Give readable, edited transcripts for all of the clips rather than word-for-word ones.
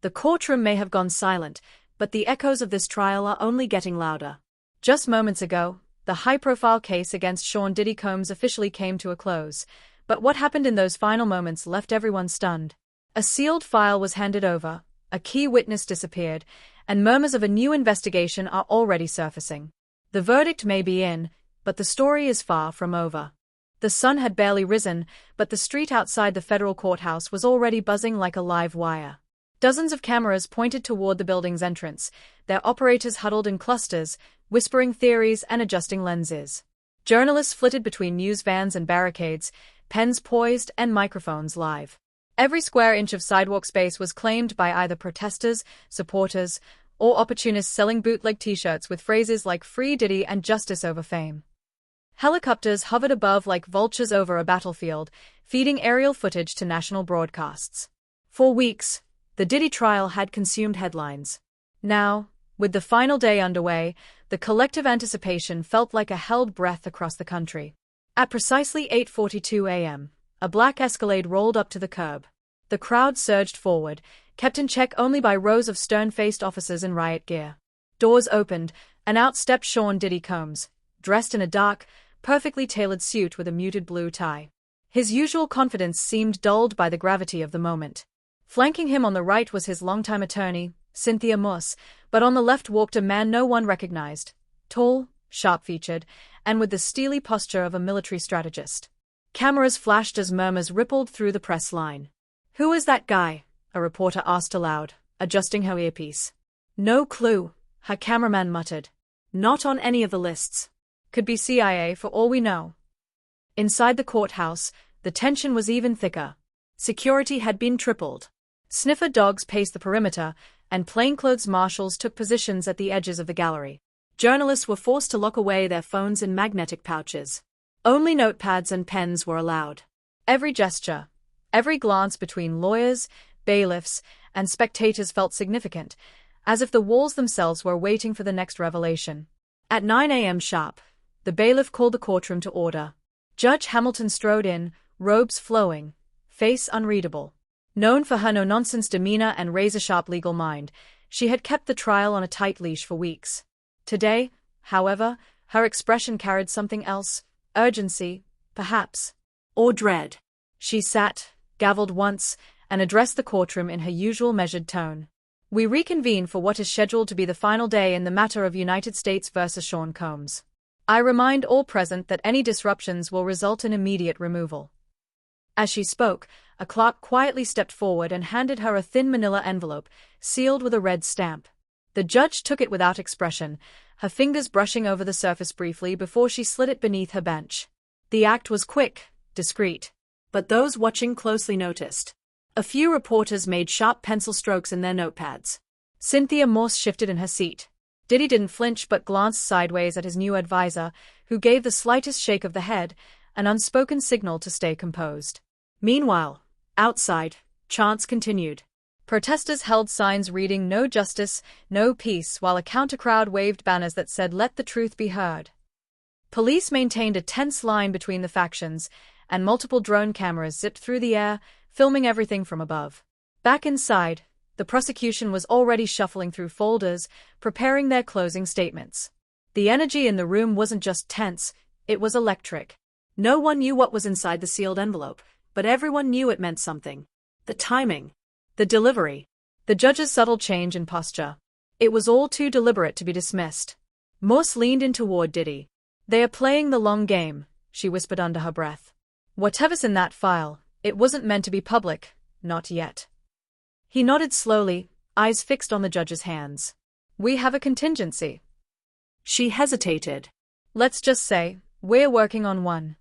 The courtroom may have gone silent, but the echoes of this trial are only getting louder. Just moments ago, the high-profile case against Sean Diddy Combs officially came to a close, but what happened in those final moments left everyone stunned. A sealed file was handed over, a key witness disappeared, and murmurs of a new investigation are already surfacing. The verdict may be in, but the story is far from over. The sun had barely risen, but the street outside the federal courthouse was already buzzing like a live wire. Dozens of cameras pointed toward the building's entrance, their operators huddled in clusters, whispering theories and adjusting lenses. Journalists flitted between news vans and barricades, pens poised and microphones live. Every square inch of sidewalk space was claimed by either protesters, supporters, or opportunists selling bootleg t-shirts with phrases like "Free Diddy" and "Justice over Fame." Helicopters hovered above like vultures over a battlefield, feeding aerial footage to national broadcasts. For weeks, the Diddy trial had consumed headlines. Now, with the final day underway, the collective anticipation felt like a held breath across the country. At precisely 8:42 a.m., a black Escalade rolled up to the curb. The crowd surged forward, kept in check only by rows of stern-faced officers in riot gear. Doors opened, and out stepped Sean Diddy Combs, dressed in a dark, perfectly tailored suit with a muted blue tie. His usual confidence seemed dulled by the gravity of the moment. Flanking him on the right was his longtime attorney, Cynthia Moss, but on the left walked a man no one recognized, tall, sharp-featured, and with the steely posture of a military strategist. Cameras flashed as murmurs rippled through the press line. "Who is that guy?" a reporter asked aloud, adjusting her earpiece. "No clue," her cameraman muttered. "Not on any of the lists. Could be CIA for all we know." Inside the courthouse, the tension was even thicker. Security had been tripled. Sniffer dogs paced the perimeter, and plainclothes marshals took positions at the edges of the gallery. Journalists were forced to lock away their phones in magnetic pouches. Only notepads and pens were allowed. Every gesture, every glance between lawyers, bailiffs, and spectators felt significant, as if the walls themselves were waiting for the next revelation. At 9 a.m. sharp, the bailiff called the courtroom to order. Judge Hamilton strode in, robes flowing, face unreadable. Known for her no-nonsense demeanor and razor-sharp legal mind, she had kept the trial on a tight leash for weeks. Today, however, her expression carried something else, urgency, perhaps, or dread. She sat, gavelled once, and addressed the courtroom in her usual measured tone. "We reconvene for what is scheduled to be the final day in the matter of United States versus Sean Combs. I remind all present that any disruptions will result in immediate removal." As she spoke, a clerk quietly stepped forward and handed her a thin manila envelope, sealed with a red stamp. The judge took it without expression, her fingers brushing over the surface briefly before she slid it beneath her bench. The act was quick, discreet. But those watching closely noticed. A few reporters made sharp pencil strokes in their notepads. Cynthia Morse shifted in her seat. Diddy didn't flinch but glanced sideways at his new advisor, who gave the slightest shake of the head, an unspoken signal to stay composed. Meanwhile, outside, chants continued. Protesters held signs reading "No justice, no peace," while a counter-crowd waved banners that said "Let the truth be heard." Police maintained a tense line between the factions, and multiple drone cameras zipped through the air, filming everything from above. Back inside, the prosecution was already shuffling through folders, preparing their closing statements. The energy in the room wasn't just tense, it was electric. No one knew what was inside the sealed envelope, but everyone knew it meant something. The timing. The delivery. The judge's subtle change in posture. It was all too deliberate to be dismissed. Morse leaned in toward Diddy. "They are playing the long game," she whispered under her breath. "Whatever's in that file, it wasn't meant to be public, not yet." He nodded slowly, eyes fixed on the judge's hands. "We have a contingency." She hesitated. "Let's just say, we're working on one."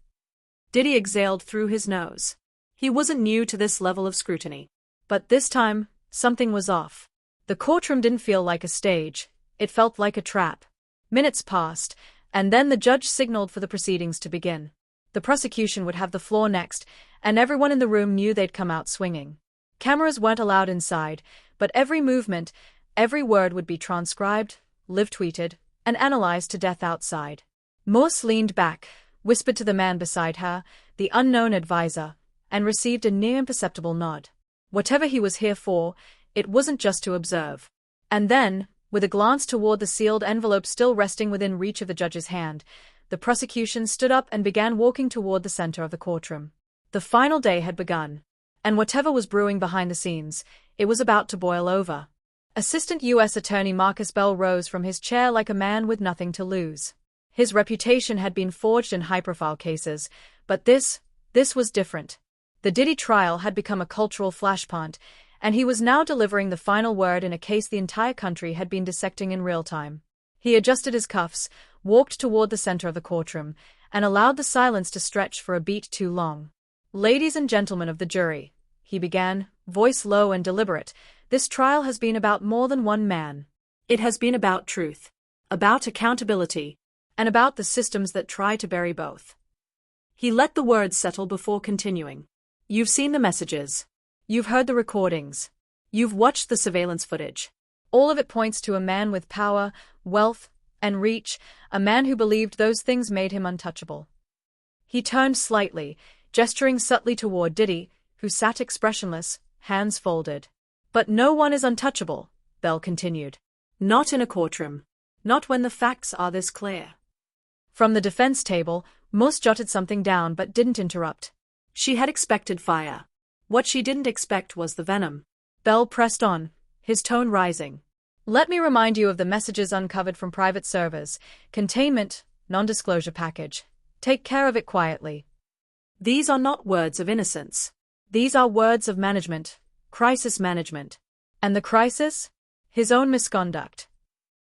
Diddy exhaled through his nose. He wasn't new to this level of scrutiny. But this time, something was off. The courtroom didn't feel like a stage, it felt like a trap. Minutes passed, and then the judge signaled for the proceedings to begin. The prosecution would have the floor next, and everyone in the room knew they'd come out swinging. Cameras weren't allowed inside, but every movement, every word would be transcribed, live-tweeted, and analyzed to death outside. Morse leaned back, whispered to the man beside her, the unknown advisor, and received a near imperceptible nod. Whatever he was here for, It wasn't just to observe. And then, with a glance toward the sealed envelope still resting within reach of the judge's hand, the prosecution stood up and began walking toward the center of the courtroom. The final day had begun. And whatever was brewing behind the scenes, it was about to boil over. Assistant U.S. Attorney Marcus Bell rose from his chair like a man with nothing to lose. His reputation had been forged in high-profile cases, but this was different. The Diddy trial had become a cultural flashpoint, and he was now delivering the final word in a case the entire country had been dissecting in real time. He adjusted his cuffs, walked toward the center of the courtroom, and allowed the silence to stretch for a beat too long. "Ladies and gentlemen of the jury," he began, voice low and deliberate, "this trial has been about more than one man. It has been about truth, about accountability, and about the systems that try to bury both." He let the words settle before continuing. "You've seen the messages. You've heard the recordings. You've watched the surveillance footage. All of it points to a man with power, wealth, and reach, a man who believed those things made him untouchable." He turned slightly, gesturing subtly toward Diddy, who sat expressionless, hands folded. "But no one is untouchable," Bell continued. "Not in a courtroom. Not when the facts are this clear." From the defense table, Moss jotted something down but didn't interrupt. She had expected fire. What she didn't expect was the venom. Bell pressed on, his tone rising. "Let me remind you of the messages uncovered from private servers. Containment, non-disclosure package. Take care of it quietly. These are not words of innocence. These are words of management, crisis management. And the crisis? His own misconduct."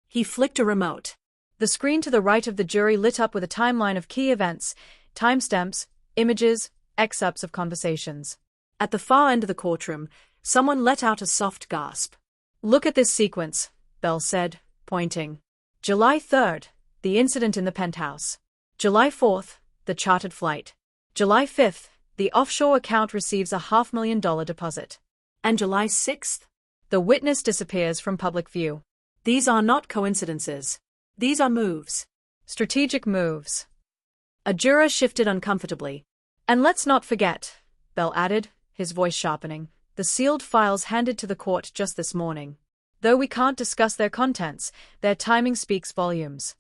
He flicked a remote. The screen to the right of the jury lit up with a timeline of key events, timestamps, images, excerpts of conversations. At the far end of the courtroom, someone let out a soft gasp. "Look at this sequence," Bell said, pointing. "July 3rd, the incident in the penthouse. July 4th, the chartered flight. July 5th, the offshore account receives a $500,000 deposit. And July 6th, the witness disappears from public view. These are not coincidences. These are moves. Strategic moves." A juror shifted uncomfortably. "And let's not forget," Bell added, his voice sharpening, "the sealed files handed to the court just this morning. Though we can't discuss their contents, their timing speaks volumes."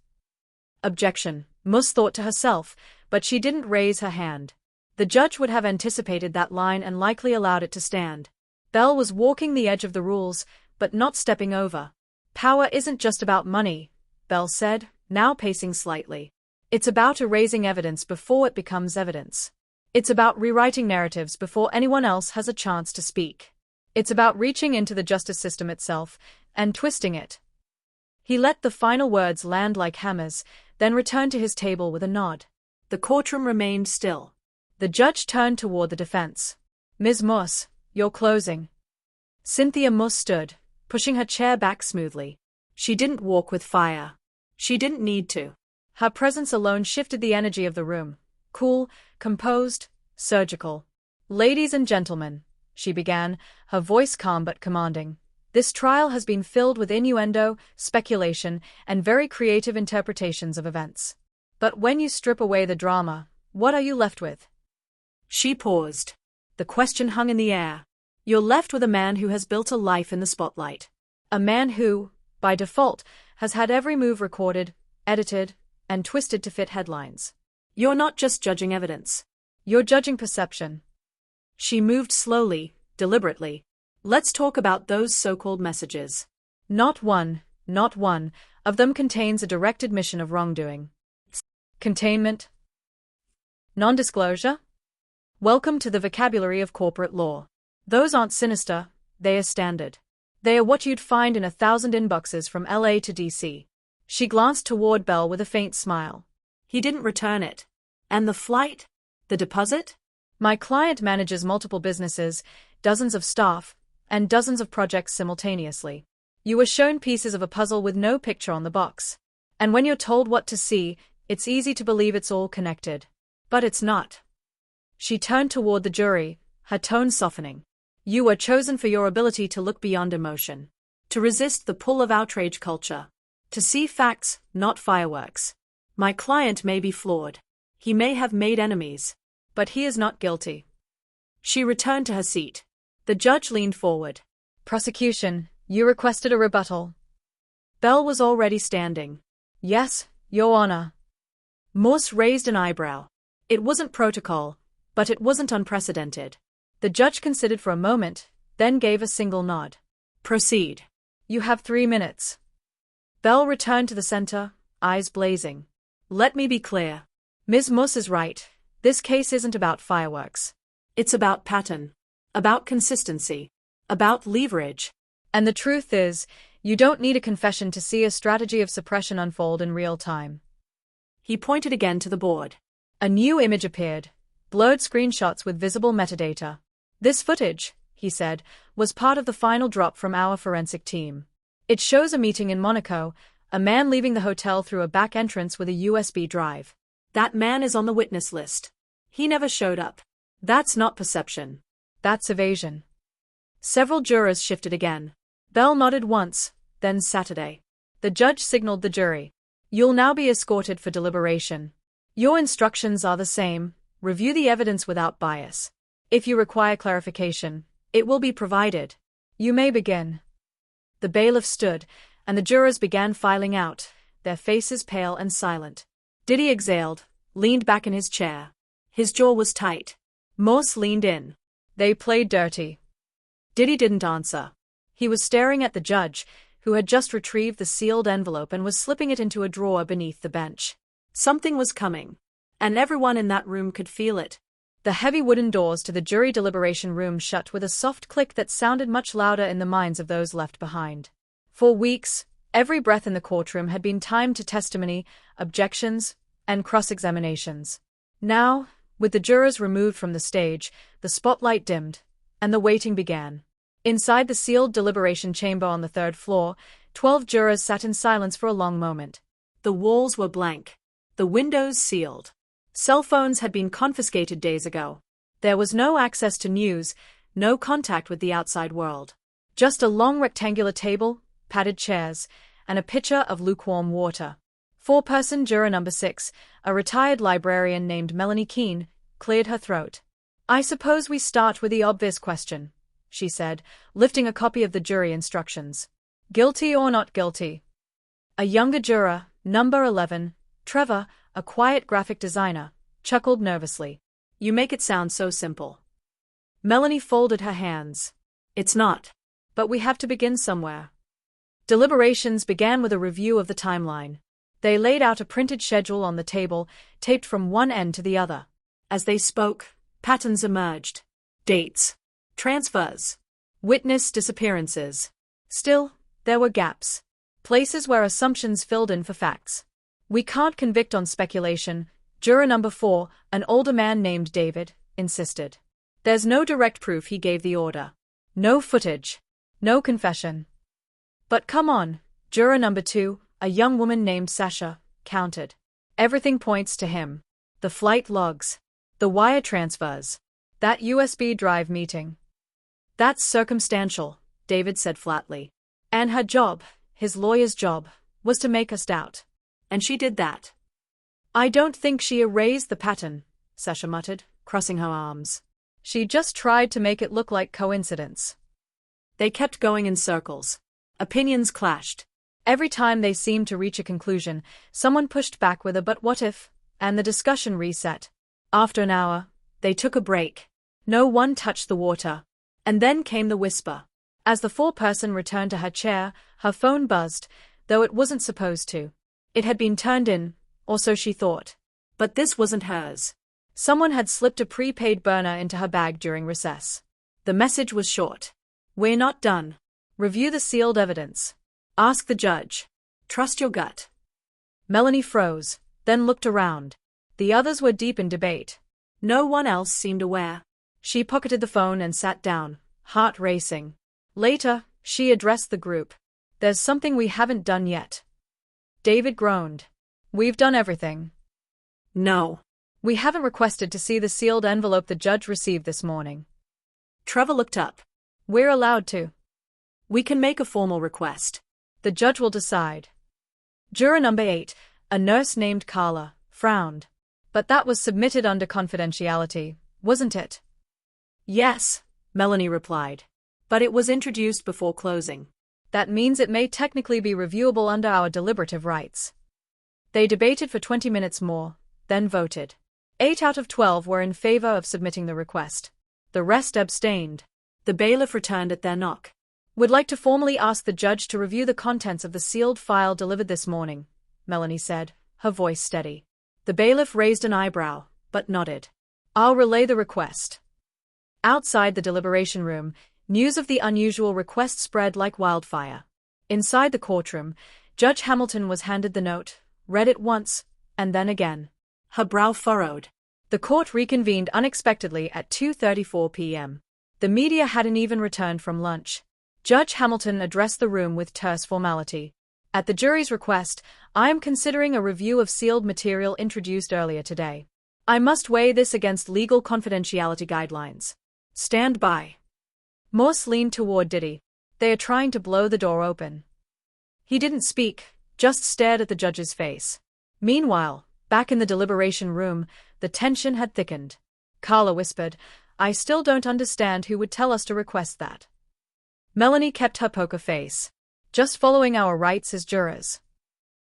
"Objection," Moss thought to herself, but she didn't raise her hand. The judge would have anticipated that line and likely allowed it to stand. Bell was walking the edge of the rules, but not stepping over. "Power isn't just about money," Bell said, now pacing slightly. "It's about erasing evidence before it becomes evidence. It's about rewriting narratives before anyone else has a chance to speak. It's about reaching into the justice system itself and twisting it." He let the final words land like hammers, then returned to his table with a nod. The courtroom remained still. The judge turned toward the defense. "Ms. Moss, your closing." Cynthia Moss stood, pushing her chair back smoothly. She didn't walk with fire. She didn't need to. Her presence alone shifted the energy of the room. Cool, composed, surgical. "Ladies and gentlemen," she began, her voice calm but commanding, "this trial has been filled with innuendo, speculation, and very creative interpretations of events. But when you strip away the drama, what are you left with?" She paused. The question hung in the air. "You're left with a man who has built a life in the spotlight. A man who, by default, has had every move recorded, edited, and twisted to fit headlines. You're not just judging evidence. You're judging perception." She moved slowly, deliberately. "Let's talk about those so-called messages. Not one of them contains a direct admission of wrongdoing. Containment? Non-disclosure? Welcome to the vocabulary of corporate law. Those aren't sinister, they are standard. They are what you'd find in 1,000 inboxes from LA to DC. She glanced toward Bell with a faint smile. "He didn't return it. And the flight? The deposit?" "My client manages multiple businesses, dozens of staff, and dozens of projects simultaneously. You were shown pieces of a puzzle with no picture on the box. And when you're told what to see, it's easy to believe it's all connected. But it's not." She turned toward the jury, her tone softening. "You were chosen for your ability to look beyond emotion. To resist the pull of outrage culture. To see facts, not fireworks. My client may be flawed. He may have made enemies. But he is not guilty." She returned to her seat. The judge leaned forward. Prosecution, you requested a rebuttal. Bell was already standing. Yes, Your Honor. Morse raised an eyebrow. It wasn't protocol, but it wasn't unprecedented. The judge considered for a moment, then gave a single nod. Proceed. You have 3 minutes. Bell returned to the center, eyes blazing. Let me be clear. Ms. Morse is right. This case isn't about fireworks. It's about pattern. About consistency. About leverage. And the truth is, you don't need a confession to see a strategy of suppression unfold in real time. He pointed again to the board. A new image appeared, blurred screenshots with visible metadata. This footage, he said, was part of the final drop from our forensic team. It shows a meeting in Monaco, a man leaving the hotel through a back entrance with a USB drive. That man is on the witness list. He never showed up. That's not perception. That's evasion. Several jurors shifted again. Bell nodded once, then Saturday. The judge signaled the jury. You'll now be escorted for deliberation. Your instructions are the same. Review the evidence without bias. If you require clarification, it will be provided. You may begin. The bailiff stood, and the jurors began filing out, their faces pale and silent. Diddy exhaled, leaned back in his chair. His jaw was tight. Morse leaned in. They played dirty. Diddy didn't answer. He was staring at the judge, who had just retrieved the sealed envelope and was slipping it into a drawer beneath the bench. Something was coming, and everyone in that room could feel it. The heavy wooden doors to the jury deliberation room shut with a soft click that sounded much louder in the minds of those left behind. For weeks, every breath in the courtroom had been timed to testimony, objections, and cross-examinations. Now, with the jurors removed from the stage, the spotlight dimmed, and the waiting began. Inside the sealed deliberation chamber on the 3rd floor, 12 jurors sat in silence for a long moment. The walls were blank. The windows sealed. Cell phones had been confiscated days ago. There was no access to news, no contact with the outside world. Just a long rectangular table, padded chairs, and a pitcher of lukewarm water. 4-person juror number 6, a retired librarian named Melanie Keene, cleared her throat. I suppose we start with the obvious question, she said, lifting a copy of the jury instructions. Guilty or not guilty? A younger juror, number 11, Trevor, a quiet graphic designer, chuckled nervously. You make it sound so simple. Melanie folded her hands. It's not. But we have to begin somewhere. Deliberations began with a review of the timeline. They laid out a printed schedule on the table, taped from one end to the other. As they spoke, patterns emerged. Dates. Transfers. Witness disappearances. Still, there were gaps. Places where assumptions filled in for facts. We can't convict on speculation, juror number 4, an older man named David, insisted. There's no direct proof he gave the order. No footage. No confession. But come on, juror number 2, a young woman named Sasha, countered. Everything points to him. The flight logs. The wire transfers. That USB drive meeting. That's circumstantial, David said flatly. And her job, his lawyer's job, was to make us doubt. And she did that. I don't think she erased the pattern, Sasha muttered, crossing her arms. She just tried to make it look like coincidence. They kept going in circles. Opinions clashed. Every time they seemed to reach a conclusion, someone pushed back with a "but what if," and the discussion reset. After an hour, they took a break. No one touched the water. And then came the whisper. As the 4-person returned to her chair, her phone buzzed, though it wasn't supposed to. It had been turned in, or so she thought. But this wasn't hers. Someone had slipped a prepaid burner into her bag during recess. The message was short. We're not done. Review the sealed evidence. Ask the judge. Trust your gut. Melanie froze, then looked around. The others were deep in debate. No one else seemed aware. She pocketed the phone and sat down, heart racing. Later, she addressed the group. There's something we haven't done yet. David groaned. We've done everything. No. We haven't requested to see the sealed envelope the judge received this morning. Trevor looked up. We're allowed to. We can make a formal request. The judge will decide. Juror number 8, a nurse named Carla, frowned. But that was submitted under confidentiality, wasn't it? Yes, Melanie replied. But it was introduced before closing. That means it may technically be reviewable under our deliberative rights. They debated for 20 minutes more, then voted. 8 out of 12 were in favor of submitting the request. The rest abstained. The bailiff returned at their knock. Would like to formally ask the judge to review the contents of the sealed file delivered this morning, Melanie said, her voice steady. The bailiff raised an eyebrow, but nodded. I'll relay the request. Outside the deliberation room, news of the unusual request spread like wildfire. Inside the courtroom, Judge Hamilton was handed the note, read it once, and then again. Her brow furrowed. The court reconvened unexpectedly at 2:34 p.m. The media hadn't even returned from lunch. Judge Hamilton addressed the room with terse formality. At the jury's request, I am considering a review of sealed material introduced earlier today. I must weigh this against legal confidentiality guidelines. Stand by. Morse leaned toward Diddy. They are trying to blow the door open. He didn't speak, just stared at the judge's face. Meanwhile, back in the deliberation room, the tension had thickened. Carla whispered, I still don't understand who would tell us to request that. Melanie kept her poker face. Just following our rights as jurors.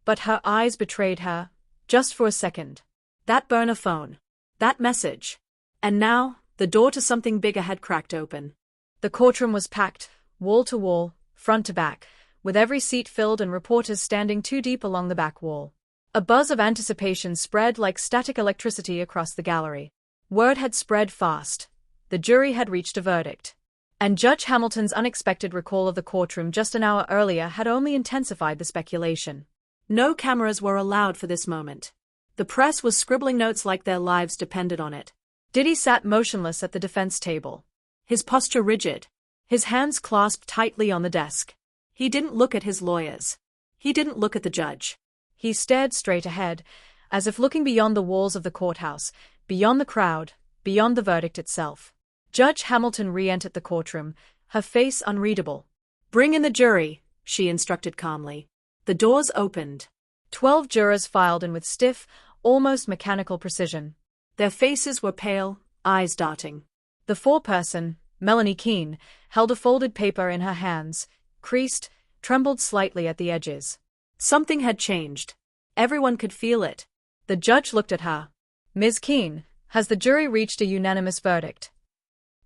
But her eyes betrayed her, just for a second. That burner phone. That message. And now, the door to something bigger had cracked open. The courtroom was packed, wall to wall, front to back, with every seat filled and reporters standing 2 deep along the back wall. A buzz of anticipation spread like static electricity across the gallery. Word had spread fast. The jury had reached a verdict. And Judge Hamilton's unexpected recall of the courtroom just an hour earlier had only intensified the speculation. No cameras were allowed for this moment. The press was scribbling notes like their lives depended on it. Diddy sat motionless at the defense table. His posture rigid. His hands clasped tightly on the desk. He didn't look at his lawyers. He didn't look at the judge. He stared straight ahead, as if looking beyond the walls of the courthouse, beyond the crowd, beyond the verdict itself. Judge Hamilton re-entered the courtroom, her face unreadable. Bring in the jury, she instructed calmly. The doors opened. 12 jurors filed in with stiff, almost mechanical precision. Their faces were pale, eyes darting. The foreperson, Melanie Keene, held a folded paper in her hands, creased, trembled slightly at the edges. Something had changed. Everyone could feel it. The judge looked at her. Ms. Keene, has the jury reached a unanimous verdict?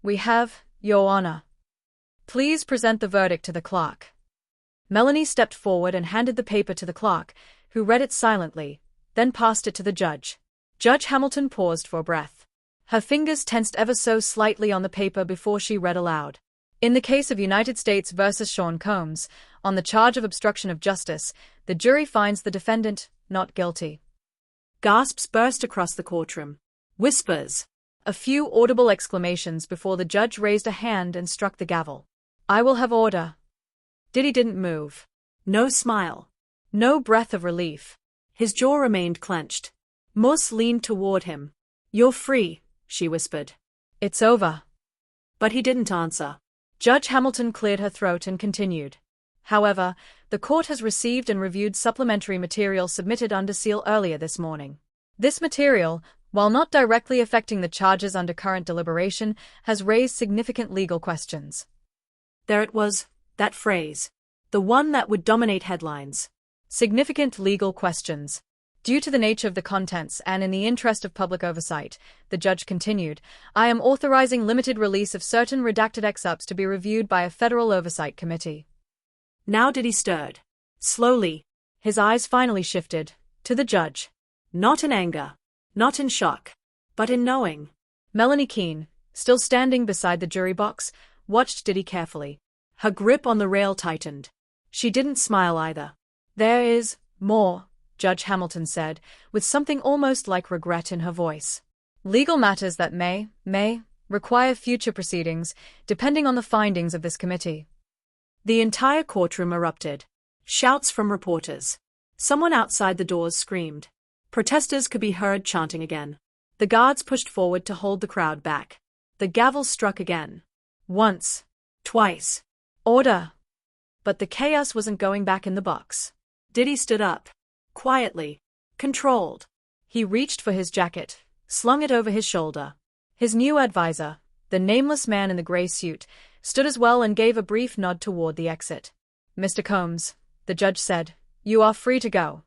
We have, Your Honor. Please present the verdict to the clerk. Melanie stepped forward and handed the paper to the clerk, who read it silently, then passed it to the judge. Judge Hamilton paused for breath. Her fingers tensed ever so slightly on the paper before she read aloud. In the case of United States versus Sean Combs, on the charge of obstruction of justice, the jury finds the defendant not guilty. Gasps burst across the courtroom. Whispers. A few audible exclamations before the judge raised a hand and struck the gavel. I will have order. Diddy didn't move. No smile. No breath of relief. His jaw remained clenched. Morse leaned toward him. You're free, she whispered. It's over. But he didn't answer. Judge Hamilton cleared her throat and continued. However, the court has received and reviewed supplementary material submitted under seal earlier this morning. This material, while not directly affecting the charges under current deliberation, has raised significant legal questions. There it was, that phrase. The one that would dominate headlines. Significant legal questions. Due to the nature of the contents and in the interest of public oversight, the judge continued, I am authorizing limited release of certain redacted excerpts to be reviewed by a federal oversight committee. Now Diddy stirred. Slowly. His eyes finally shifted, to the judge. Not in anger. Not in shock. But in knowing. Melanie Keene, still standing beside the jury box, watched Diddy carefully. Her grip on the rail tightened. She didn't smile either. There is more, Judge Hamilton said, with something almost like regret in her voice. Legal matters that may require future proceedings, depending on the findings of this committee. The entire courtroom erupted. Shouts from reporters. Someone outside the doors screamed. Protesters could be heard chanting again. The guards pushed forward to hold the crowd back. The gavel struck again. Once. Twice. Order. But the chaos wasn't going back in the box. Diddy stood up. Quietly. Controlled. He reached for his jacket, slung it over his shoulder. His new advisor, the nameless man in the gray suit, stood as well and gave a brief nod toward the exit. "Mr. Combs," the judge said, "you are free to go."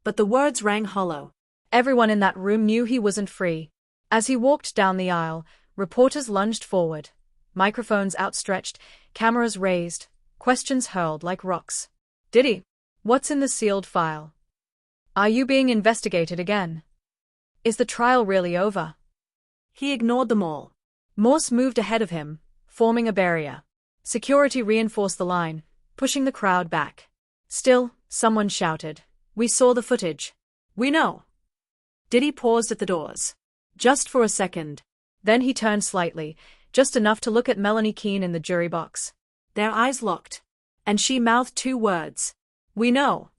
But the words rang hollow. Everyone in that room knew he wasn't free. As he walked down the aisle, reporters lunged forward, microphones outstretched, cameras raised, questions hurled like rocks. "Diddy, what's in the sealed file? Are you being investigated again? Is the trial really over?" He ignored them all. Morse moved ahead of him, forming a barrier. Security reinforced the line, pushing the crowd back. Still, someone shouted, "We saw the footage." "We know." Diddy paused at the doors. Just for a second. Then he turned slightly, just enough to look at Melanie Keene in the jury box. Their eyes locked. And she mouthed two words. "We know."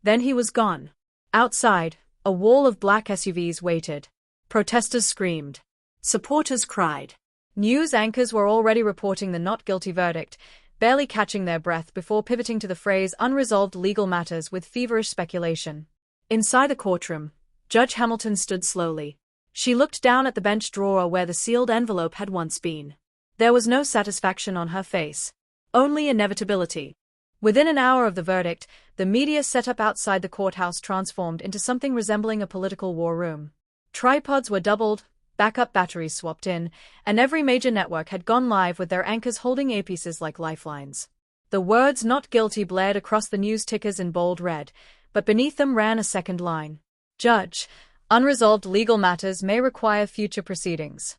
Then he was gone. Outside, a wall of black SUVs waited. Protesters screamed. Supporters cried. News anchors were already reporting the not guilty verdict, barely catching their breath before pivoting to the phrase unresolved legal matters with feverish speculation. Inside the courtroom, Judge Hamilton stood slowly. She looked down at the bench drawer where the sealed envelope had once been. There was no satisfaction on her face. Only inevitability. Within an hour of the verdict, the media set up outside the courthouse transformed into something resembling a political war room. Tripods were doubled, backup batteries swapped in, and every major network had gone live with their anchors holding earpieces like lifelines. The words "not guilty" blared across the news tickers in bold red, but beneath them ran a second line. "Judge, unresolved legal matters may require future proceedings."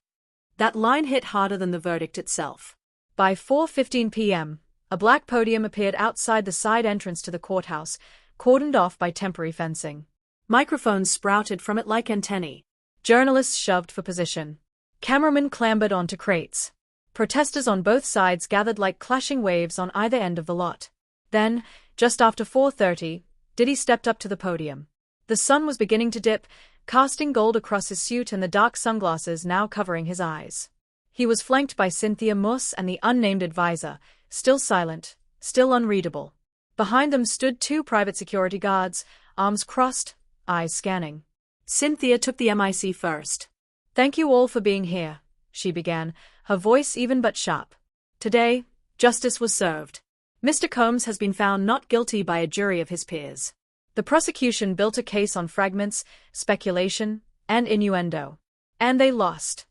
That line hit harder than the verdict itself. By 4:15 p.m., a black podium appeared outside the side entrance to the courthouse, cordoned off by temporary fencing. Microphones sprouted from it like antennae. Journalists shoved for position. Cameramen clambered onto crates. Protesters on both sides gathered like clashing waves on either end of the lot. Then, just after 4:30, Diddy stepped up to the podium. The sun was beginning to dip, casting gold across his suit and the dark sunglasses now covering his eyes. He was flanked by Cynthia Moss and the unnamed advisor, still silent, still unreadable. Behind them stood two private security guards, arms crossed, eyes scanning. Cynthia took the mic first. "Thank you all for being here," she began, her voice even but sharp. "Today, justice was served. Mr. Combs has been found not guilty by a jury of his peers. The prosecution built a case on fragments, speculation, and innuendo. And they lost."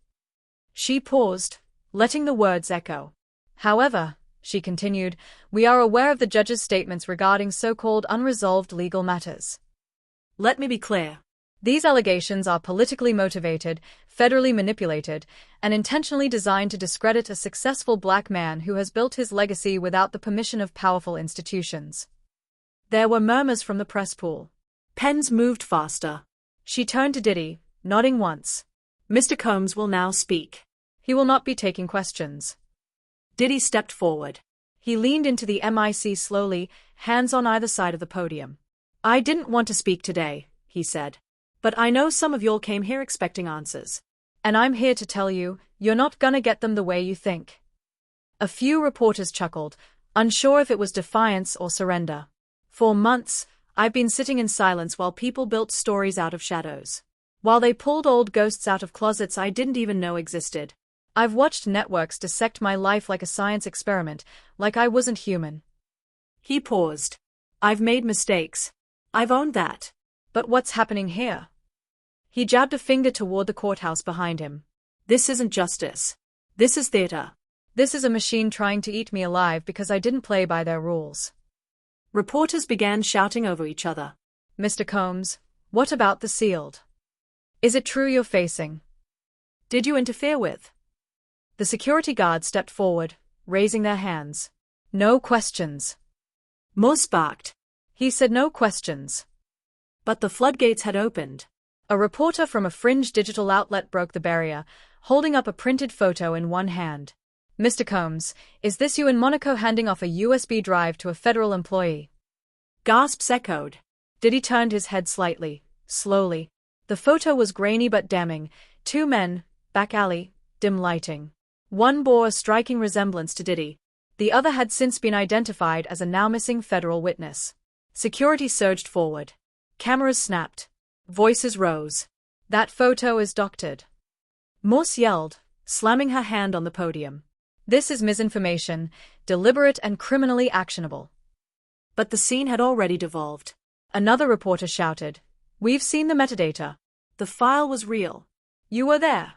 She paused, letting the words echo. "However," she continued, "we are aware of the judge's statements regarding so-called unresolved legal matters. Let me be clear. These allegations are politically motivated, federally manipulated, and intentionally designed to discredit a successful black man who has built his legacy without the permission of powerful institutions." There were murmurs from the press pool. Pens moved faster. She turned to Diddy, nodding once. "Mr. Combs will now speak." "He will not be taking questions." Diddy stepped forward. He leaned into the mic slowly, hands on either side of the podium. "I didn't want to speak today," he said. "But I know some of y'all came here expecting answers. And I'm here to tell you, you're not gonna get them the way you think." A few reporters chuckled, unsure if it was defiance or surrender. "For months, I've been sitting in silence while people built stories out of shadows. While they pulled old ghosts out of closets I didn't even know existed. I've watched networks dissect my life like a science experiment, like I wasn't human." He paused. "I've made mistakes. I've owned that. But what's happening here?" He jabbed a finger toward the courthouse behind him. "This isn't justice. This is theater. This is a machine trying to eat me alive because I didn't play by their rules." Reporters began shouting over each other. "Mr. Combs, what about the sealed? Is it true you're facing? Did you interfere with?" The security guards stepped forward, raising their hands. "No questions." Moss barked. He said no questions. But the floodgates had opened. A reporter from a fringe digital outlet broke the barrier, holding up a printed photo in one hand. "Mr. Combs, is this you in Monaco handing off a USB drive to a federal employee?" Gasps echoed. Diddy turned his head slightly, slowly. The photo was grainy but damning. Two men, back alley, dim lighting. One bore a striking resemblance to Diddy. The other had since been identified as a now-missing federal witness. Security surged forward. Cameras snapped. Voices rose. "That photo is doctored." Morse yelled, slamming her hand on the podium. This is misinformation, deliberate and criminally actionable. But the scene had already devolved. Another reporter shouted, "We've seen the metadata. The file was real. You were there."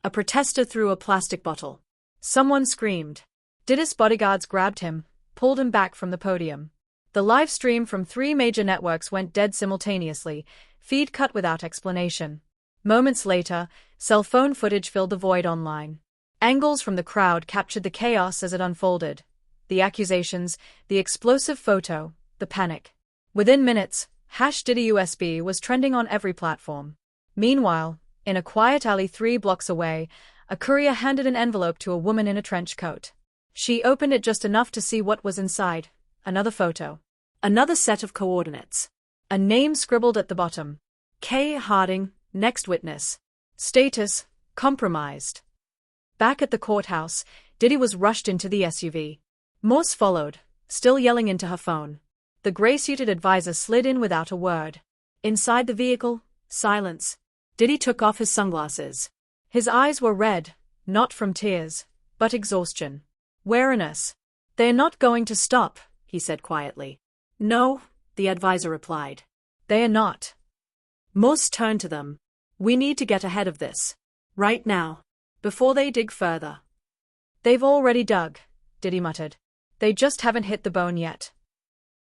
A protester threw a plastic bottle. Someone screamed. Diddy's bodyguards grabbed him, pulled him back from the podium. The live stream from 3 major networks went dead simultaneously, feed cut without explanation. Moments later, cell phone footage filled the void online. Angles from the crowd captured the chaos as it unfolded. The accusations, the explosive photo, the panic. Within minutes, #DiddyUSB was trending on every platform. Meanwhile, in a quiet alley 3 blocks away, a courier handed an envelope to a woman in a trench coat. She opened it just enough to see what was inside. Another photo. Another set of coordinates. A name scribbled at the bottom. K. Harding, next witness. Status, compromised. Back at the courthouse, Diddy was rushed into the SUV. Morse followed, still yelling into her phone. The gray-suited advisor slid in without a word. Inside the vehicle, silence. Diddy took off his sunglasses. His eyes were red, not from tears, but exhaustion. Weariness. "They're not going to stop," he said quietly. "No," the advisor replied. "They are not." Morse turned to them. "We need to get ahead of this. Right now. Before they dig further." "They've already dug," Diddy muttered. "They just haven't hit the bone yet."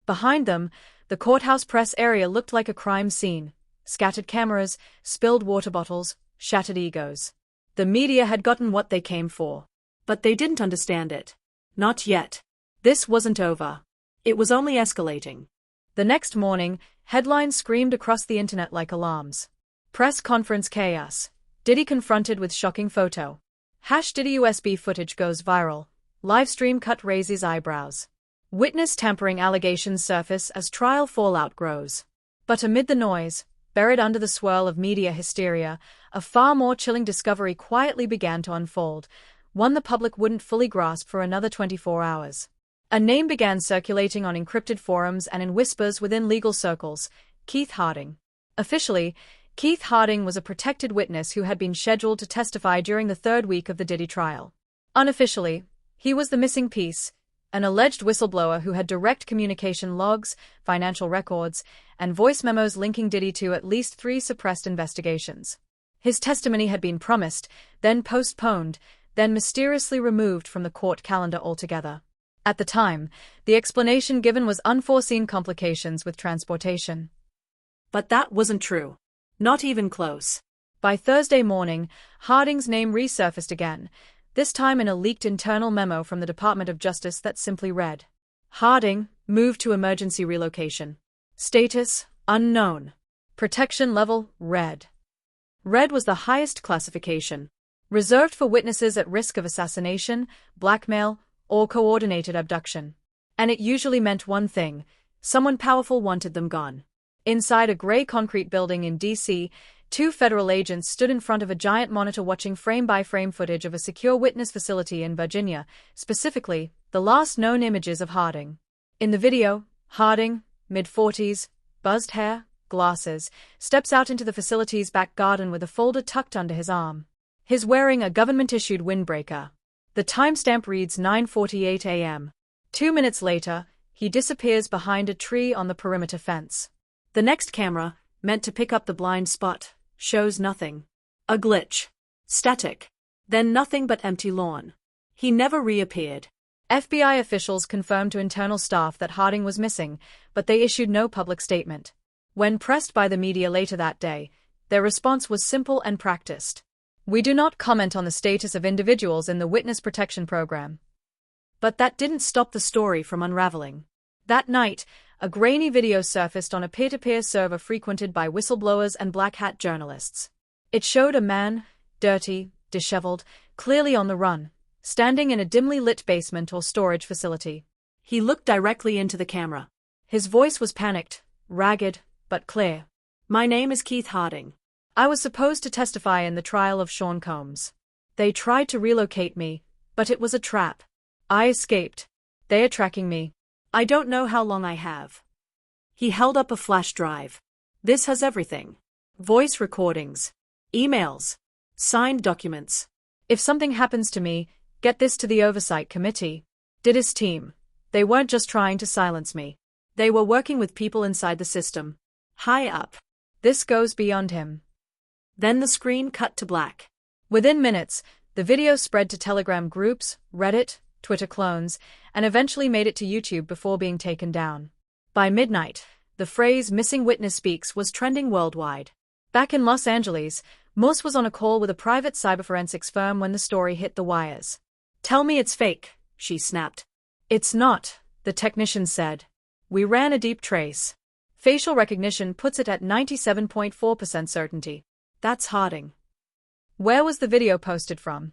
Behind them, the courthouse press area looked like a crime scene. Scattered cameras, spilled water bottles, shattered egos. The media had gotten what they came for. But they didn't understand it. Not yet. This wasn't over. It was only escalating. The next morning, headlines screamed across the internet like alarms. Press conference chaos. Diddy confronted with shocking photo. #DiddyUSB footage goes viral. Livestream cut raises eyebrows. Witness tampering allegations surface as trial fallout grows. But amid the noise, buried under the swirl of media hysteria, a far more chilling discovery quietly began to unfold, one the public wouldn't fully grasp for another 24 hours. A name began circulating on encrypted forums and in whispers within legal circles: Keith Harding. Officially, Keith Harding was a protected witness who had been scheduled to testify during the 3rd week of the Diddy trial. Unofficially, he was the missing piece, an alleged whistleblower who had direct communication logs, financial records, and voice memos linking Diddy to at least 3 suppressed investigations. His testimony had been promised, then postponed, then mysteriously removed from the court calendar altogether. At the time, the explanation given was unforeseen complications with transportation. But that wasn't true. Not even close. By Thursday morning, Harding's name resurfaced again, this time in a leaked internal memo from the Department of Justice that simply read: Harding, moved to emergency relocation. Status, unknown. Protection level, red. Red was the highest classification, reserved for witnesses at risk of assassination, blackmail, or coordinated abduction. And it usually meant one thing: someone powerful wanted them gone. Inside a gray concrete building in D.C., 2 federal agents stood in front of a giant monitor watching frame-by-frame footage of a secure witness facility in Virginia, specifically, the last known images of Harding. In the video, Harding, mid-40s, buzzed hair, glasses, steps out into the facility's back garden with a folder tucked under his arm. He's wearing a government-issued windbreaker. The timestamp reads 9:48 a.m. 2 minutes later, he disappears behind a tree on the perimeter fence. The next camera, meant to pick up the blind spot, shows nothing. A glitch. Static. Then nothing but empty lawn. He never reappeared. FBI officials confirmed to internal staff that Harding was missing, but they issued no public statement. When pressed by the media later that day, their response was simple and practiced: "We do not comment on the status of individuals in the Witness Protection Program." But that didn't stop the story from unraveling. That night, a grainy video surfaced on a peer-to-peer server frequented by whistleblowers and black-hat journalists. It showed a man, dirty, disheveled, clearly on the run, standing in a dimly lit basement or storage facility. He looked directly into the camera. His voice was panicked, ragged, but clear. "My name is Keith Harding. I was supposed to testify in the trial of Sean Combs. They tried to relocate me, but it was a trap. I escaped. They are tracking me. I don't know how long I have." He held up a flash drive. "This has everything. Voice recordings, emails, signed documents. If something happens to me, Get this to the Oversight Committee. Diddy's team. They weren't just trying to silence me. They were working with people inside the system. High up. This goes beyond him. Then the screen cut to black. Within minutes, the video spread to Telegram groups, Reddit, Twitter clones, and eventually made it to YouTube before being taken down. By midnight, the phrase "missing witness speaks" was trending worldwide. Back in Los Angeles, Moss was on a call with a private cyberforensics firm when the story hit the wires. "Tell me it's fake," she snapped. "It's not," the technician said. "We ran a deep trace. Facial recognition puts it at 97.4% certainty. That's Harding." Where was the video posted from?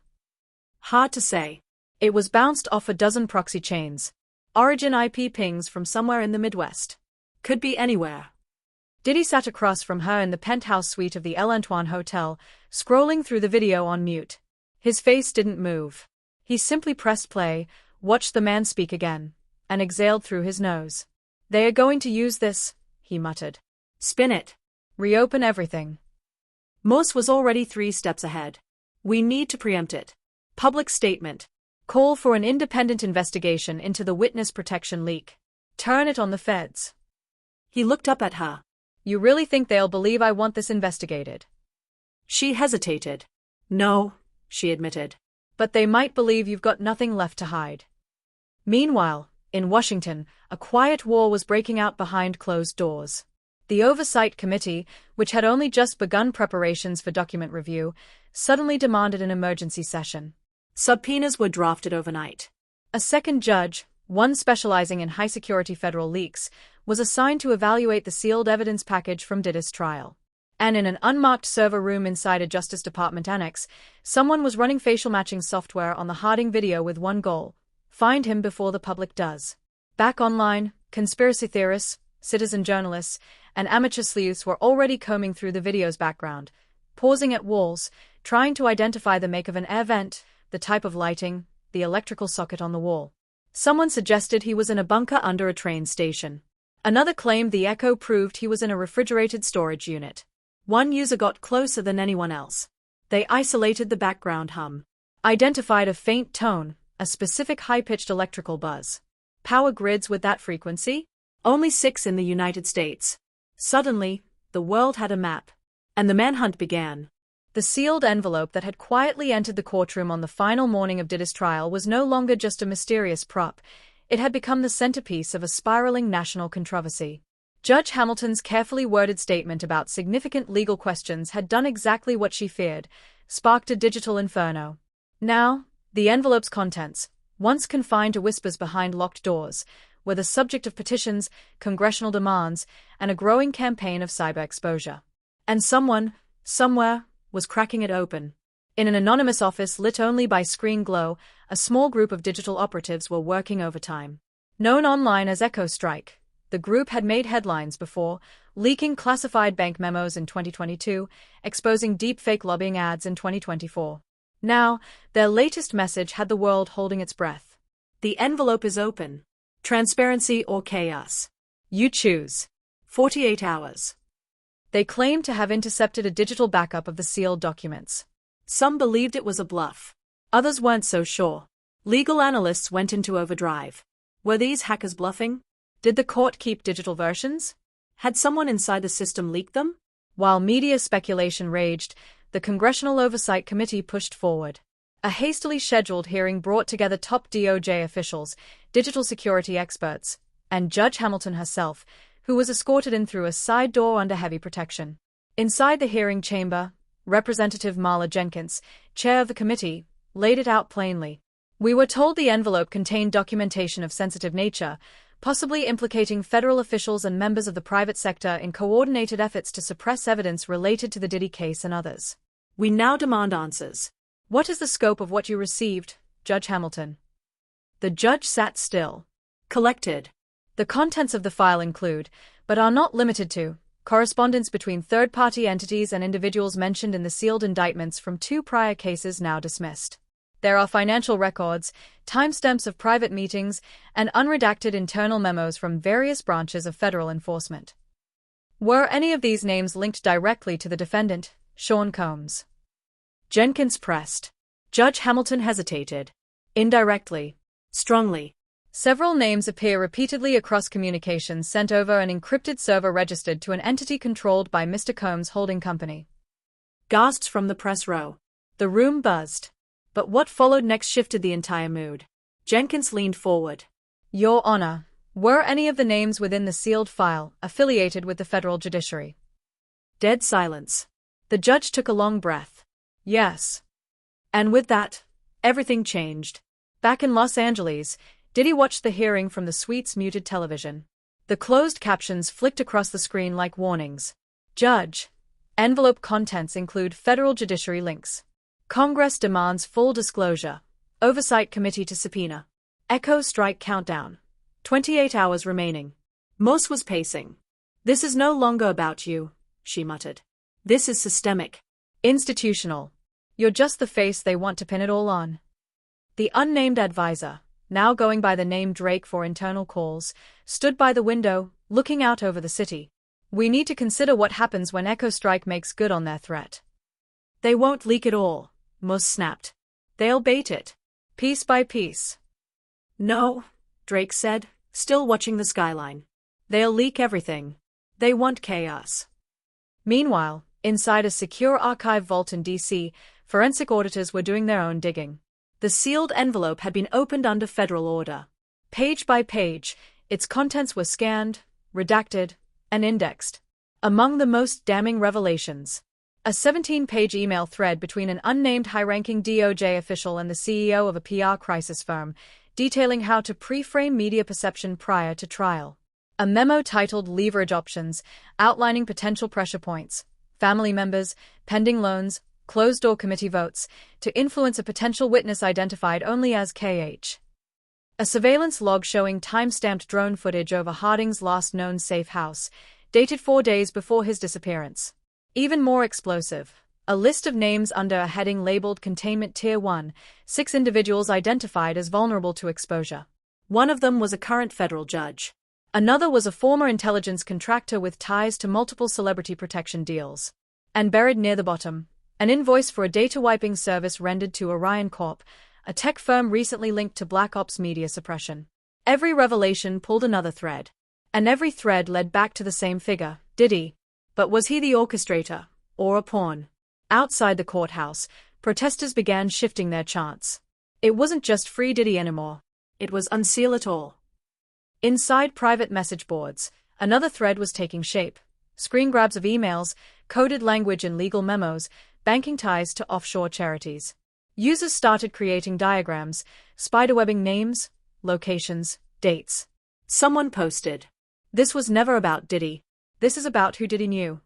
Hard to say. It was bounced off a dozen proxy chains. Origin IP pings from somewhere in the Midwest. Could be anywhere. Diddy sat across from her in the penthouse suite of the El Antoine Hotel, scrolling through the video on mute. His face didn't move. He simply pressed play, watched the man speak again, and exhaled through his nose. "They are going to use this," he muttered. "Spin it. Reopen everything." Moss was already 3 steps ahead. "We need to preempt it. Public statement. Call for an independent investigation into the witness protection leak. Turn it on the feds." He looked up at her. "You really think they'll believe I want this investigated?" She hesitated. "No," she admitted. "But they might believe you've got nothing left to hide." Meanwhile, in Washington, a quiet war was breaking out behind closed doors. The Oversight Committee, which had only just begun preparations for document review, suddenly demanded an emergency session. Subpoenas were drafted overnight. A second judge, one specializing in high-security federal leaks, was assigned to evaluate the sealed evidence package from Diddy's trial. And in an unmarked server room inside a Justice Department annex, someone was running facial matching software on the Harding video with one goal: find him before the public does. Back online, conspiracy theorists, citizen journalists, and amateur sleuths were already combing through the video's background, pausing at walls, trying to identify the make of an air vent, the type of lighting, the electrical socket on the wall. Someone suggested he was in a bunker under a train station. Another claimed the echo proved he was in a refrigerated storage unit. One user got closer than anyone else. They isolated the background hum, identified a faint tone, a specific high-pitched electrical buzz. Power grids with that frequency? Only 6 in the United States. Suddenly, the world had a map. And the manhunt began. The sealed envelope that had quietly entered the courtroom on the final morning of Diddy's trial was no longer just a mysterious prop. It had become the centerpiece of a spiraling national controversy. Judge Hamilton's carefully worded statement about significant legal questions had done exactly what she feared, sparked a digital inferno. Now, the envelope's contents, once confined to whispers behind locked doors, were the subject of petitions, congressional demands, and a growing campaign of cyber exposure. And someone, somewhere, was cracking it open. In an anonymous office lit only by screen glow, a small group of digital operatives were working overtime. Known online as Echo Strike, the group had made headlines before, leaking classified bank memos in 2022, exposing deepfake lobbying ads in 2024. Now, their latest message had the world holding its breath. The envelope is open. Transparency or chaos. You choose. 48 hours. They claimed to have intercepted a digital backup of the sealed documents. Some believed it was a bluff. Others weren't so sure. Legal analysts went into overdrive. Were these hackers bluffing? Did the court keep digital versions? Had someone inside the system leaked them? While media speculation raged, the Congressional Oversight Committee pushed forward. A hastily scheduled hearing brought together top DOJ officials, digital security experts, and Judge Hamilton herself, who was escorted in through a side door under heavy protection. Inside the hearing chamber, Representative Marla Jenkins, chair of the committee, laid it out plainly. "We were told the envelope contained documentation of sensitive nature, possibly implicating federal officials and members of the private sector in coordinated efforts to suppress evidence related to the Diddy case and others. We now demand answers. What is the scope of what you received, Judge Hamilton?" The judge sat still. "Collected. The contents of the file include, but are not limited to, correspondence between third-party entities and individuals mentioned in the sealed indictments from 2 prior cases now dismissed. There are financial records, timestamps of private meetings, and unredacted internal memos from various branches of federal enforcement." Were any of these names linked directly to the defendant, Sean Combs? Jenkins pressed. Judge Hamilton hesitated. Indirectly. Strongly. Several names appear repeatedly across communications sent over an encrypted server registered to an entity controlled by Mr. Combs' holding company. Gasps from the press row. The room buzzed. But what followed next shifted the entire mood. Jenkins leaned forward. Your Honor, were any of the names within the sealed file affiliated with the federal judiciary? Dead silence. The judge took a long breath. Yes. And with that, everything changed. Back in Los Angeles, Diddy watched the hearing from the suite's muted television. The closed captions flicked across the screen like warnings. Judge. Envelope contents include federal judiciary links. Congress demands full disclosure. Oversight committee to subpoena. Echo strike countdown. 28 hours remaining. Moss was pacing. This is no longer about you, she muttered. This is systemic. Institutional. You're just the face they want to pin it all on. The unnamed advisor, now going by the name Drake for internal calls, stood by the window, looking out over the city. We need to consider what happens when Echo Strike makes good on their threat. They won't leak it all, Moss snapped. They'll bait it. Piece by piece. No, Drake said, still watching the skyline. They'll leak everything. They want chaos. Meanwhile, inside a secure archive vault in D.C., forensic auditors were doing their own digging. The sealed envelope had been opened under federal order. Page by page, its contents were scanned, redacted, and indexed. Among the most damning revelations, a 17-page email thread between an unnamed high-ranking DOJ official and the CEO of a PR crisis firm, detailing how to pre-frame media perception prior to trial. A memo titled Leverage Options, outlining potential pressure points, family members, pending loans, closed-door committee votes, to influence a potential witness identified only as KH. A surveillance log showing time-stamped drone footage over Harding's last known safe house, dated 4 days before his disappearance. Even more explosive, a list of names under a heading labeled Containment Tier 1, 6 individuals identified as vulnerable to exposure. One of them was a current federal judge. Another was a former intelligence contractor with ties to multiple celebrity protection deals. And buried near the bottom, an invoice for a data wiping service rendered to Orion Corp., a tech firm recently linked to Black Ops media suppression. Every revelation pulled another thread. And every thread led back to the same figure, Diddy. But was he the orchestrator, or a pawn? Outside the courthouse, protesters began shifting their chants. It wasn't just free Diddy anymore. It was unseal it all. Inside private message boards, another thread was taking shape. Screen grabs of emails, coded language and legal memos, banking ties to offshore charities. Users started creating diagrams, spiderwebbing names, locations, dates. Someone posted, "This was never about Diddy. This is about who Diddy knew."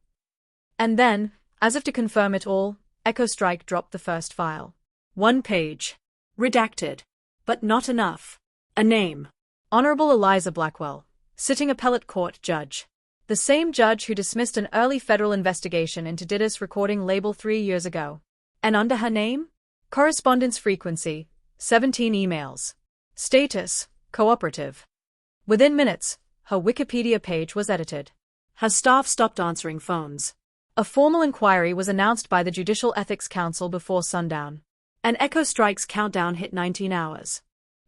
And then, as if to confirm it all, Echo Strike dropped the first file. 1 page. Redacted. But not enough. A name. Honorable Eliza Blackwell, sitting appellate court judge. The same judge who dismissed an early federal investigation into Diddy's recording label 3 years ago. And under her name? Correspondence frequency, 17 emails. Status, cooperative. Within minutes, her Wikipedia page was edited. Her staff stopped answering phones. A formal inquiry was announced by the Judicial Ethics Council before sundown. And Echo Strike's countdown hit 19 hours.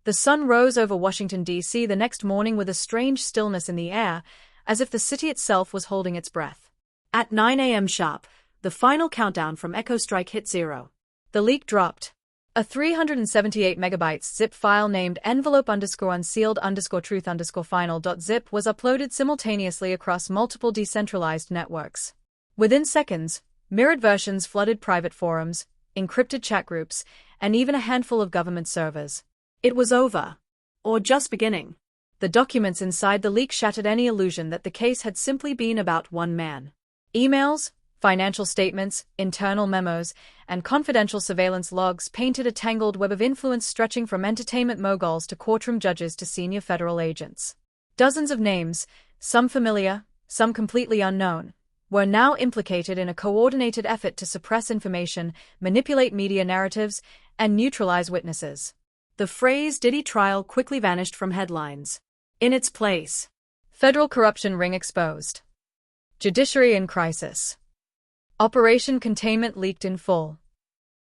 The sun rose over Washington, D.C. the next morning with a strange stillness in the air, as if the city itself was holding its breath. At 9 a.m. sharp, the final countdown from Echo Strike hit 0. The leak dropped. A 378 megabytes zip file named envelope_unsealed_truth_final.zip was uploaded simultaneously across multiple decentralized networks. Within seconds, mirrored versions flooded private forums, encrypted chat groups, and even a handful of government servers. It was over. Or just beginning. The documents inside the leak shattered any illusion that the case had simply been about one man. Emails, financial statements, internal memos, and confidential surveillance logs painted a tangled web of influence stretching from entertainment moguls to courtroom judges to senior federal agents. Dozens of names, some familiar, some completely unknown, were now implicated in a coordinated effort to suppress information, manipulate media narratives, and neutralize witnesses. The phrase Diddy trial quickly vanished from headlines. In its place, federal corruption ring exposed. Judiciary in crisis. Operation Containment leaked in full.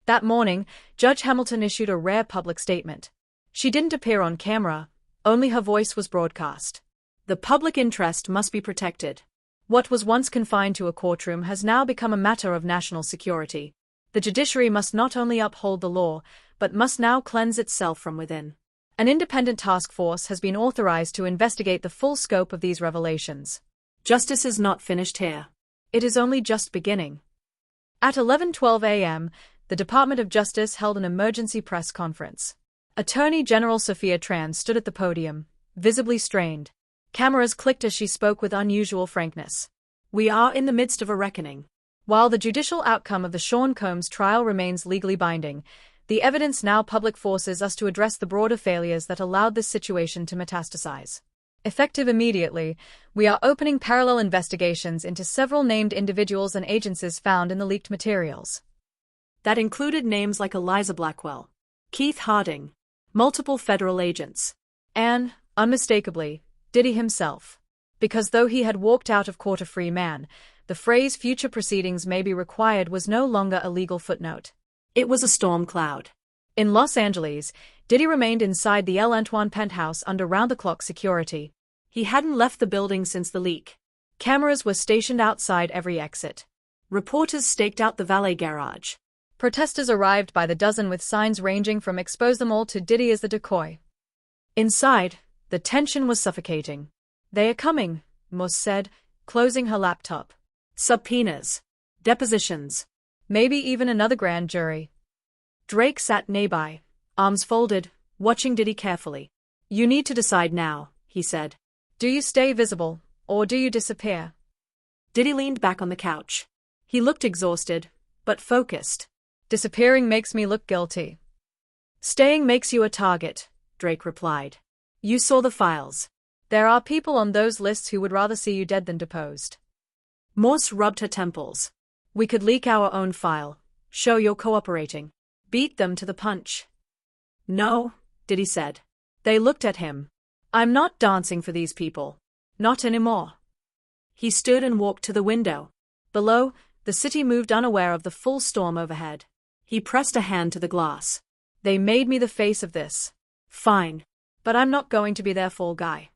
That morning, Judge Hamilton issued a rare public statement. She didn't appear on camera, only her voice was broadcast. The public interest must be protected. What was once confined to a courtroom has now become a matter of national security. The judiciary must not only uphold the law, but must now cleanse itself from within. An independent task force has been authorized to investigate the full scope of these revelations. Justice is not finished here. It is only just beginning. At 11:12 a.m., the Department of Justice held an emergency press conference. Attorney General Sophia Tran stood at the podium, visibly strained. Cameras clicked as she spoke with unusual frankness. We are in the midst of a reckoning. While the judicial outcome of the Sean Combs trial remains legally binding, the evidence now public forces us to address the broader failures that allowed this situation to metastasize. Effective immediately, we are opening parallel investigations into several named individuals and agencies found in the leaked materials. That included names like Eliza Blackwell, Keith Harding, multiple federal agents, and, unmistakably, Diddy himself. Because though he had walked out of court a free man, the phrase future proceedings may be required was no longer a legal footnote. It was a storm cloud. In Los Angeles, Diddy remained inside the El Antoine penthouse under round-the-clock security. He hadn't left the building since the leak. Cameras were stationed outside every exit. Reporters staked out the valet garage. Protesters arrived by the dozen with signs ranging from expose them all to Diddy as the decoy. Inside, the tension was suffocating. They are coming, Moss said, closing her laptop. Subpoenas. Depositions. Maybe even another grand jury. Drake sat nearby, arms folded, watching Diddy carefully. You need to decide now, he said. Do you stay visible, or do you disappear? Diddy leaned back on the couch. He looked exhausted, but focused. Disappearing makes me look guilty. Staying makes you a target, Drake replied. You saw the files. There are people on those lists who would rather see you dead than deposed. Morse rubbed her temples. We could leak our own file, show you're cooperating. Beat them to the punch. No, Diddy said. They looked at him. I'm not dancing for these people. Not anymore. He stood and walked to the window. Below, the city moved unaware of the full storm overhead. He pressed a hand to the glass. They made me the face of this. Fine. But I'm not going to be their fall guy.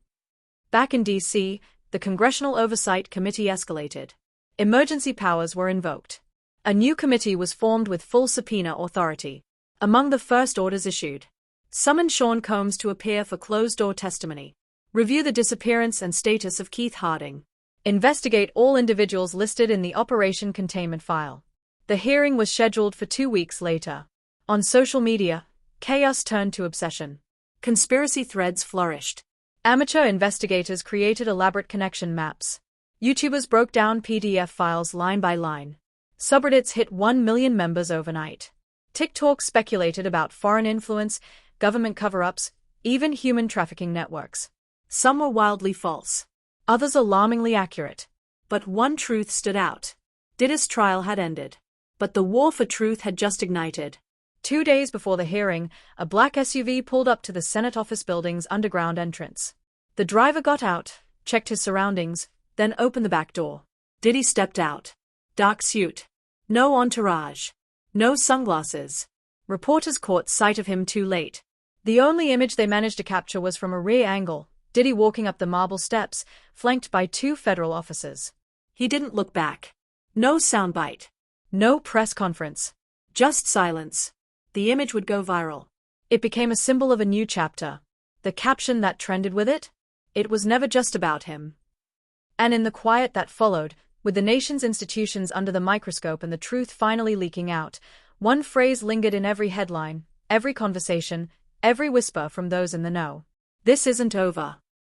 Back in D.C., the Congressional Oversight Committee escalated. Emergency powers were invoked. A new committee was formed with full subpoena authority. Among the first orders issued: summon Sean Combs to appear for closed-door testimony. Review the disappearance and status of Keith Harding. Investigate all individuals listed in the Operation Containment File. The hearing was scheduled for 2 weeks later. On social media, chaos turned to obsession. Conspiracy threads flourished. Amateur investigators created elaborate connection maps. YouTubers broke down PDF files line by line. Subreddits hit 1 million members overnight. TikTok speculated about foreign influence, government cover-ups, even human trafficking networks. Some were wildly false. Others alarmingly accurate. But one truth stood out. Diddy's trial had ended. But the war for truth had just ignited. 2 days before the hearing, a black SUV pulled up to the Senate office building's underground entrance. The driver got out, checked his surroundings, then opened the back door. Diddy stepped out. Dark suit. No entourage. No sunglasses. Reporters caught sight of him too late. The only image they managed to capture was from a rear angle, Diddy walking up the marble steps, flanked by 2 federal officers. He didn't look back. No soundbite. No press conference. Just silence. The image would go viral. It became a symbol of a new chapter. The caption that trended with it? It was never just about him. And in the quiet that followed, with the nation's institutions under the microscope and the truth finally leaking out, one phrase lingered in every headline, every conversation, every whisper from those in the know. This isn't over.